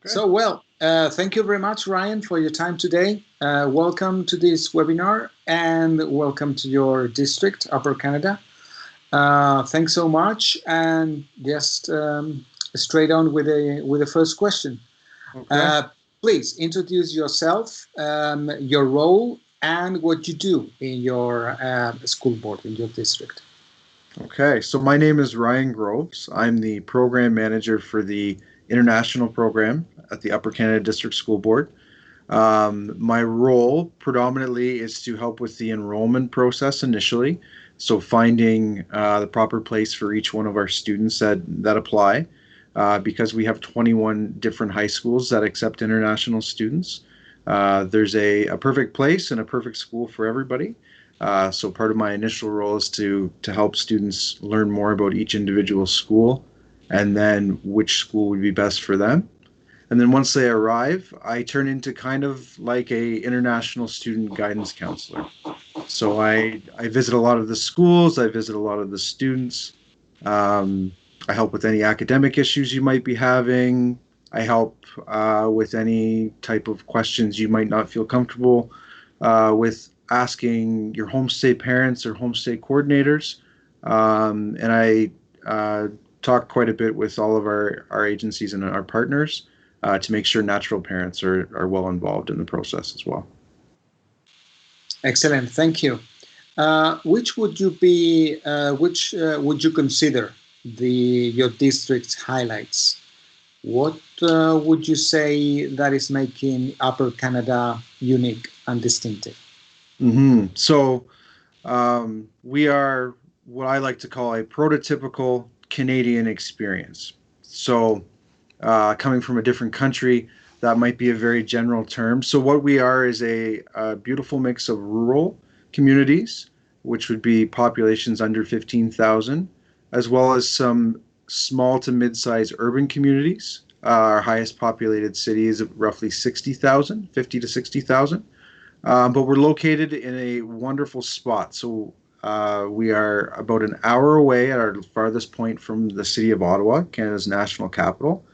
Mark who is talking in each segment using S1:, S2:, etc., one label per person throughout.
S1: Okay.
S2: Thank you very much, Ryan, for your time today. Welcome to this webinar and welcome to your district, Upper Canada. Thanks so much, and just straight on with the first question.
S1: Okay.
S2: Please introduce yourself, your role, and what you do in your school board in your district.
S1: Okay. So my name is Ryan Groves. I'm the program manager for the international program at the Upper Canada District School Board. My role predominantly is to help with the enrollment process initially. So finding the proper place for each one of our students that apply. Because we have 21 different high schools that accept international students. There's a perfect place and a perfect school for everybody. So part of my initial role is to help students learn more about each individual school and then which school would be best for them. And then once they arrive, I turn into kind of like a international student guidance counselor. So I visit a lot of the schools, I visit a lot of the students. Um, I help with any academic issues you might be having. I help with any type of questions you might not feel comfortable with asking your homestay parents or homestay coordinators. And I talk quite a bit with all of our agencies and our partners to make sure natural parents are well involved in the process as well.
S2: Excellent, thank you. Which would you consider your district's highlights? What would you say that is making Upper Canada unique and distinctive?
S1: So we are what I like to call a prototypical Canadian experience. So coming from a different country, that might be a very general term. So what we are is a beautiful mix of rural communities, which would be populations under 15,000, as well as some small to mid-sized urban communities. Our highest populated city is roughly 60,000, 50 to 60,000. But we're located in a wonderful spot. So we are about an hour away at our farthest point from the city of Ottawa, Canada's national capital.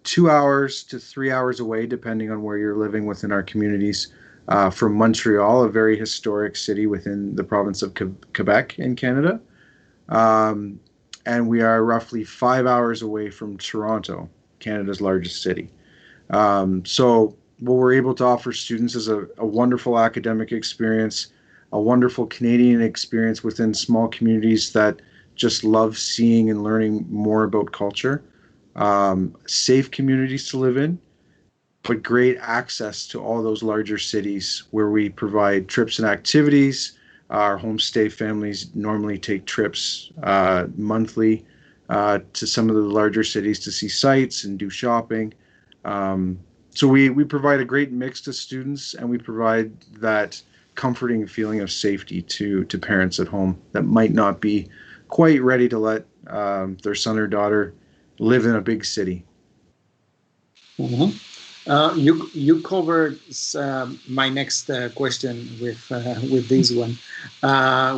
S1: 2 hours to 3 hours away, depending on where you're living within our communities, from Montreal, a very historic city within the province of Quebec in Canada. Um, and we are roughly 5 hours away from Toronto, Canada's largest city. So what we're able to offer students is a wonderful academic experience, a wonderful Canadian experience within small communities that just love seeing and learning more about culture. Safe communities to live in, but great access to all those larger cities where we provide trips and activities. Our homestay families normally take trips monthly to some of the larger cities to see sites and do shopping. Um, so we provide a great mix to students, and we provide that comforting feeling of safety to parents at home that might not be quite ready to let their son or daughter live in a big city.
S2: Mhm. You covered my next question with this one.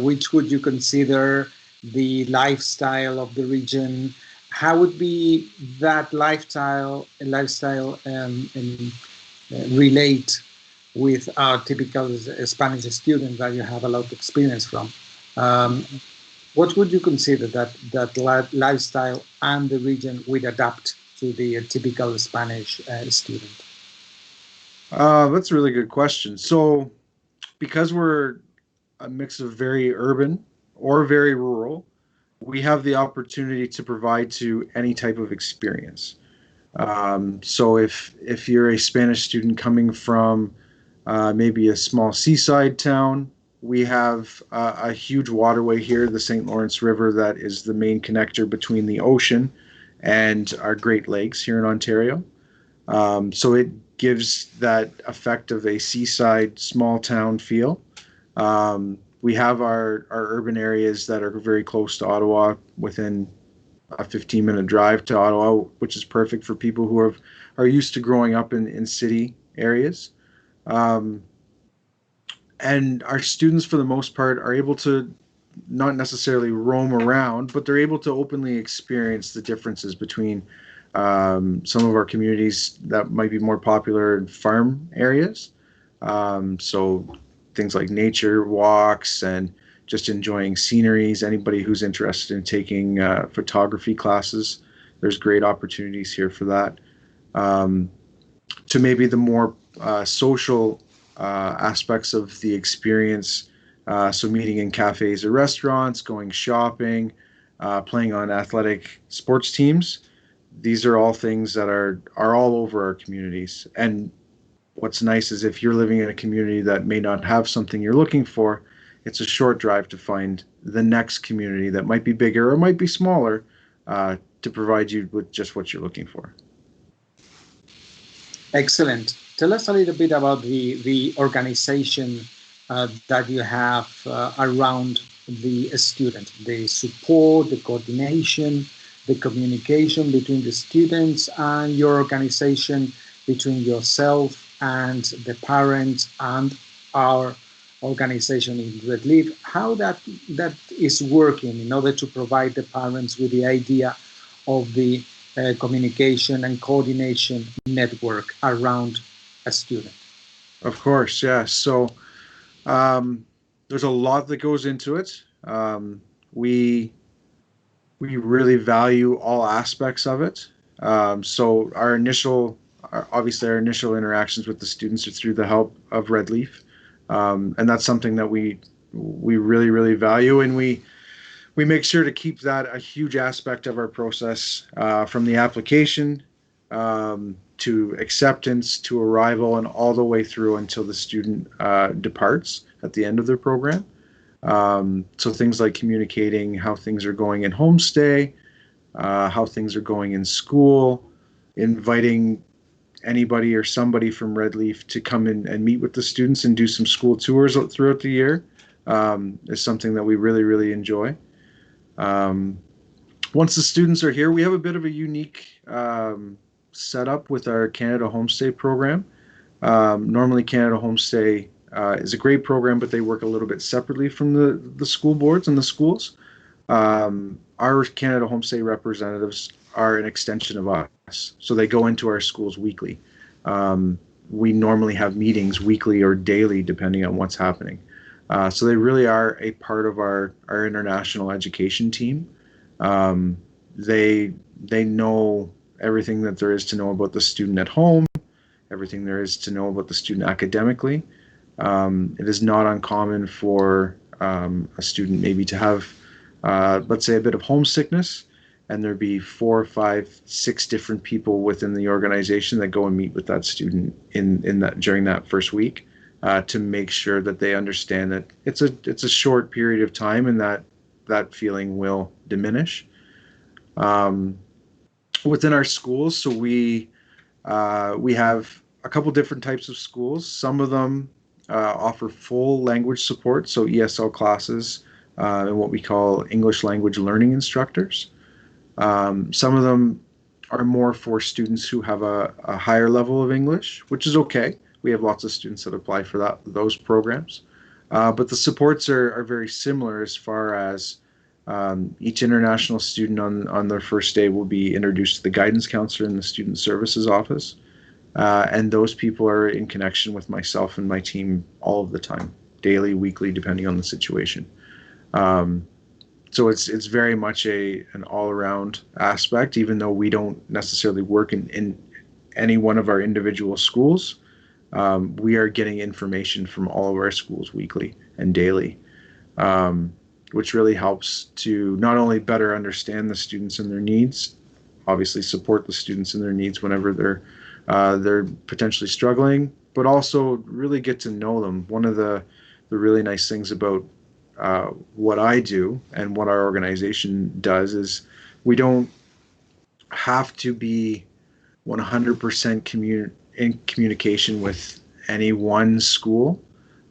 S2: Which would you consider the lifestyle of the region? How would be that lifestyle relate with our typical Spanish student that you have a lot of experience from? Um, what would you consider that lifestyle and the region would adapt to the typical Spanish student?
S1: That's a really good question. So, because we're a mix of very urban or very rural, we have the opportunity to provide to any type of experience. So, if you're a Spanish student coming from maybe a small seaside town, we have a huge waterway here, the St. Lawrence River, that is the main connector between the ocean and our Great Lakes here in Ontario. So it gives that effect of a seaside small town feel. We have our urban areas that are very close to Ottawa, within a 15-minute drive to Ottawa, which is perfect for people who are used to growing up in city areas. Um, and our students, for the most part, are able to not necessarily roam around, but they're able to openly experience the differences between Some of our communities that might be more popular in farm areas. So things like nature walks and just enjoying sceneries. Anybody who's interested in taking photography classes, there's great opportunities here for that. Um, to maybe the more social aspects of the experience. So meeting in cafes or restaurants, going shopping, playing on athletic sports teams. These are all things that are all over our communities. And what's nice is if you're living in a community that may not have something you're looking for, it's a short drive to find the next community that might be bigger or might be smaller to provide you with just what you're looking for.
S2: Excellent. Tell us a little bit about the organization that you have around the student, the support, the coordination, the communication between the students and your organization, between yourself and the parents and our organization in Redleaf, how that is working in order to provide the parents with the idea of the communication and coordination network around a student.
S1: Of course, yeah. So there's a lot that goes into it. We we really value all aspects of it. So obviously, our initial interactions with the students are through the help of Red Leaf, and that's something that we really really value, and we make sure to keep that a huge aspect of our process from the application to acceptance to arrival and all the way through until the student departs at the end of their program. So things like communicating how things are going in homestay, how things are going in school, inviting anybody or somebody from Red Leaf to come in and meet with the students and do some school tours throughout the year is something that we really, really enjoy. Um, Once the students are here, we have a bit of a unique setup with our Canada Homestay program. Normally, Canada Homestay is a great program, but they work a little bit separately from the school boards and the schools. Our Canada Homestay representatives are an extension of us, so they go into our schools weekly. We normally have meetings weekly or daily, depending on what's happening. So they really are a part of our international education team. Um, they know everything that there is to know about the student at home, everything there is to know about the student academically. It is not uncommon for a student maybe to have, let's say, a bit of homesickness, and there be 4, 5, 6 different people within the organization that go and meet with that student in that during that first week to make sure that they understand that it's a short period of time and that feeling will diminish. Um, Within our schools, so we have a couple different types of schools. Some of them offer full language support, so ESL classes and what we call English language learning instructors. Some of them are more for students who have a higher level of English, which is okay. We have lots of students that apply for those programs. But the supports are very similar as far as each international student on their first day will be introduced to the guidance counselor in the student services office. And those people are in connection with myself and my team all of the time, daily, weekly, depending on the situation. Um, so it's very much an all around aspect, even though we don't necessarily work in any one of our individual schools. We are getting information from all of our schools weekly and daily, um, which really helps to not only better understand the students and their needs, obviously support the students and their needs whenever they're potentially struggling, but also really get to know them. One of the really nice things about what I do and what our organization does is we don't have to be 100% in communication with any one school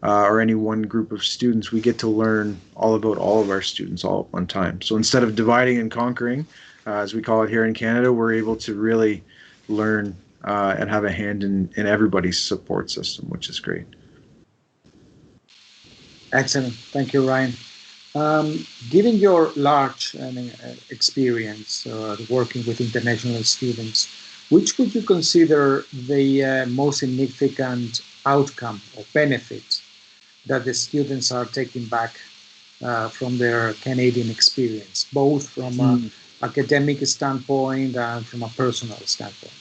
S1: or any one group of students. We get to learn all about all of our students all at one time. So instead of dividing and conquering, as we call it here in Canada, we're able to really learn and have a hand in everybody's support system, which is great.
S2: Excellent. Thank you, Ryan. Given your large experience working with international students, which would you consider the most significant outcome or benefit that the students are taking back from their Canadian experience, both from an
S1: Mm.
S2: academic standpoint and from a personal standpoint?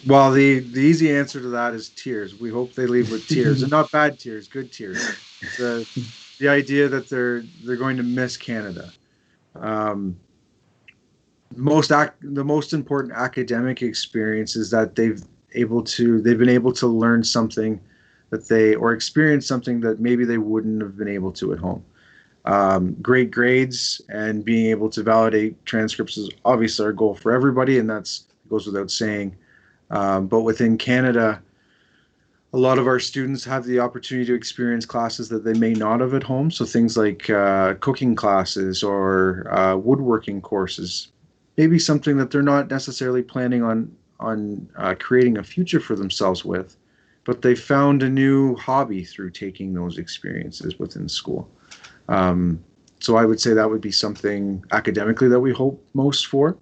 S1: Well, the easy answer to that is tears. We hope they leave with tears, and not bad tears, good tears. The the idea that they're going to miss Canada. Um, the most important academic experience is that they've been able to learn something that they or experience something that maybe they wouldn't have been able to at home. Great grades and being able to validate transcripts is obviously our goal for everybody, and that's goes without saying. But within Canada, a lot of our students have the opportunity to experience classes that they may not have at home. So things like cooking classes or woodworking courses, maybe something that they're not necessarily planning on creating a future for themselves with, but they found a new hobby through taking those experiences within school. Um, so I would say that would be something academically that we hope most for.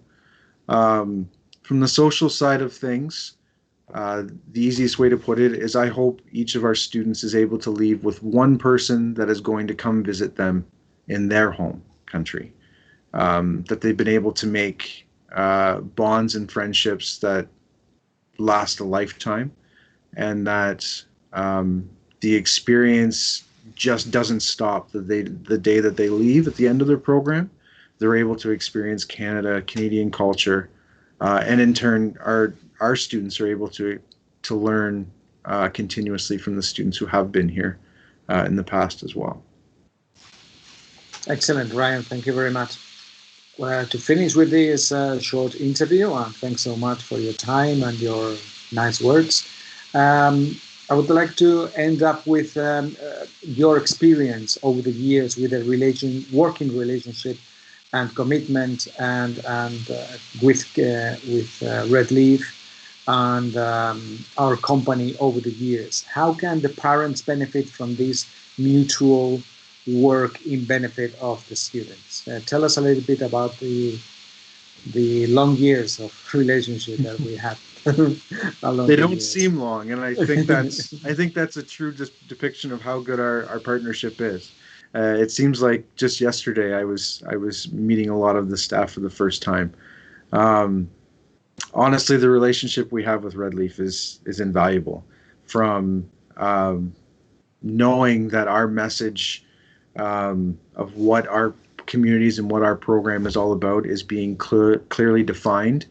S1: From the social side of things, the easiest way to put it is I hope each of our students is able to leave with one person that is going to come visit them in their home country. That they've been able to make bonds and friendships that last a lifetime, and that um, the experience just doesn't stop the day that they leave at the end of their program. They're able to experience Canadian culture, and in turn, our students are able to learn continuously from the students who have been here in the past as well.
S2: Excellent, Ryan. Thank you very much. To finish with this short interview, thanks so much for your time and your nice words. I would like to end up with your experience over the years with a working relationship and commitment, and with Red Leaf and our company over the years. How can the parents benefit from this mutual work in benefit of the students? Tell us a little bit about the long years of relationship that we had along
S1: They
S2: the
S1: don't
S2: years.
S1: seem long, and I think that's a true depiction of how good our partnership is. It seems like just yesterday I was meeting a lot of the staff for the first time. Um, Honestly, the relationship we have with Red Leaf is invaluable. From knowing that our message of what our communities and what our program is all about is being clearly defined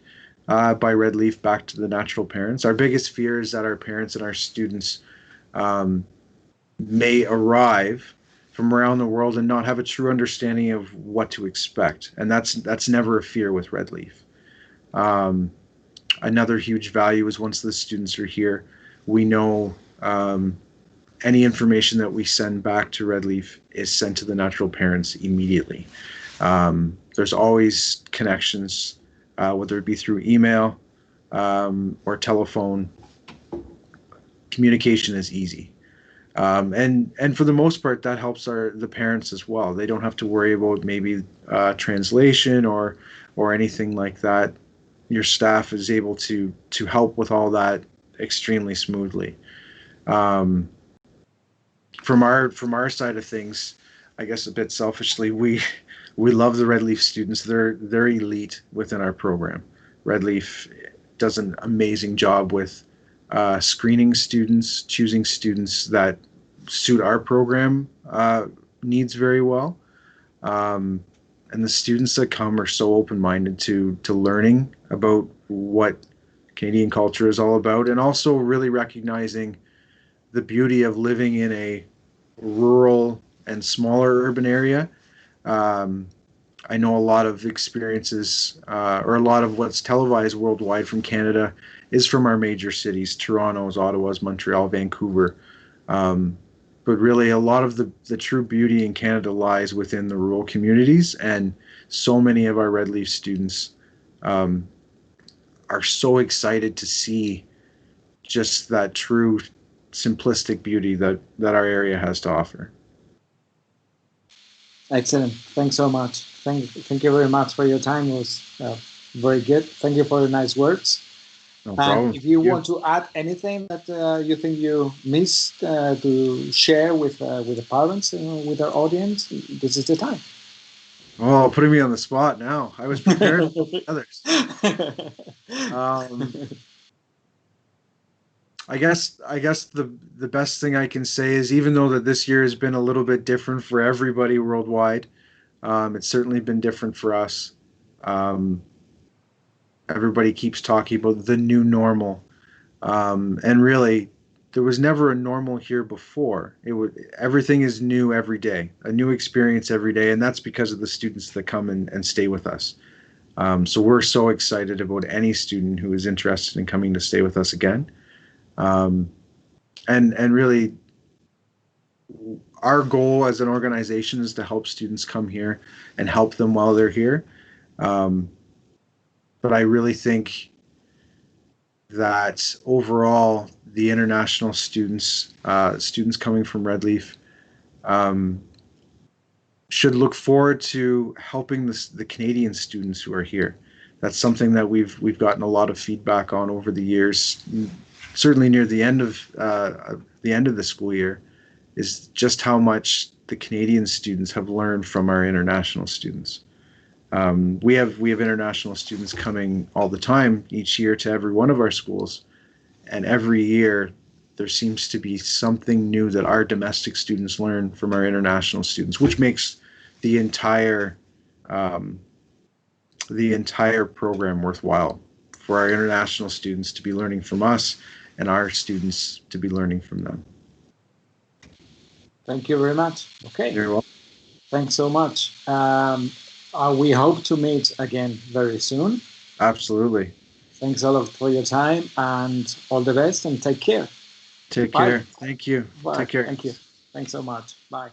S1: by Red Leaf back to the natural parents. Our biggest fear is that our parents and our students um, may arrive from around the world and not have a true understanding of what to expect, and that's never a fear with Red Leaf. Um, Another huge value is once the students are here, we know any information that we send back to Red Leaf is sent to the natural parents immediately. There's always connections, whether it be through email or telephone. Communication is easy, and for the most part, that helps the parents as well. They don't have to worry about maybe translation or anything like that. Your staff is able to help with all that extremely smoothly. Um, from our side of things, I guess a bit selfishly, we love the Red Leaf students. They're elite within our program. Red Leaf does an amazing job with screening students, choosing students that suit our program needs very well. Um, and the students that come are so open minded to learning about what Canadian culture is all about, and also really recognizing the beauty of living in a rural and smaller urban area. Um, I know a lot of experiences, or a lot of what's televised worldwide from Canada, is from our major cities: Toronto's, Ottawa's, Montreal, Vancouver. Um, but really, a lot of the true beauty in Canada lies within the rural communities, and so many of our Red Leaf students um, are so excited to see just that true simplistic beauty that our area has to offer.
S2: Excellent. Thanks so much. Thank you very much for your time. It was very good. Thank you for the nice words.
S1: No
S2: And
S1: problem.
S2: if you
S1: You.
S2: want to add anything that you think you missed to share with the parents and with our audience, this is the time.
S1: Oh, putting me on the spot now. I was prepared for others. Um, I guess the best thing I can say is even though that this year has been a little bit different for everybody worldwide, it's certainly been different for us. Um, Everybody keeps talking about the new normal, and really, there was never a normal here before. It would everything is new every day, a new experience every day, and that's because of the students that come and stay with us. So we're so excited about any student who is interested in coming to stay with us again. Um, and really, our goal as an organization is to help students come here and help them while they're here. Um, but I really think that overall, the international students, students coming from Redleaf, um, should look forward to helping the Canadian students who are here. That's something that we've gotten a lot of feedback on over the years. Certainly near the end of the school year, is just how much the Canadian students have learned from our international students. We have international students coming all the time each year to every one of our schools, and every year there seems to be something new that our domestic students learn from our international students, which makes the entire um, the entire program worthwhile for our international students to be learning from us and our students to be learning from them.
S2: Thank you very much. Okay.
S1: You're welcome.
S2: Thanks so much. We hope to meet again very soon.
S1: Absolutely.
S2: Thanks a lot for your time and all the best and take care.
S1: Take
S2: Bye.
S1: care. Thank you.
S2: Bye.
S1: Take care.
S2: Thank you. Thanks so much. Bye.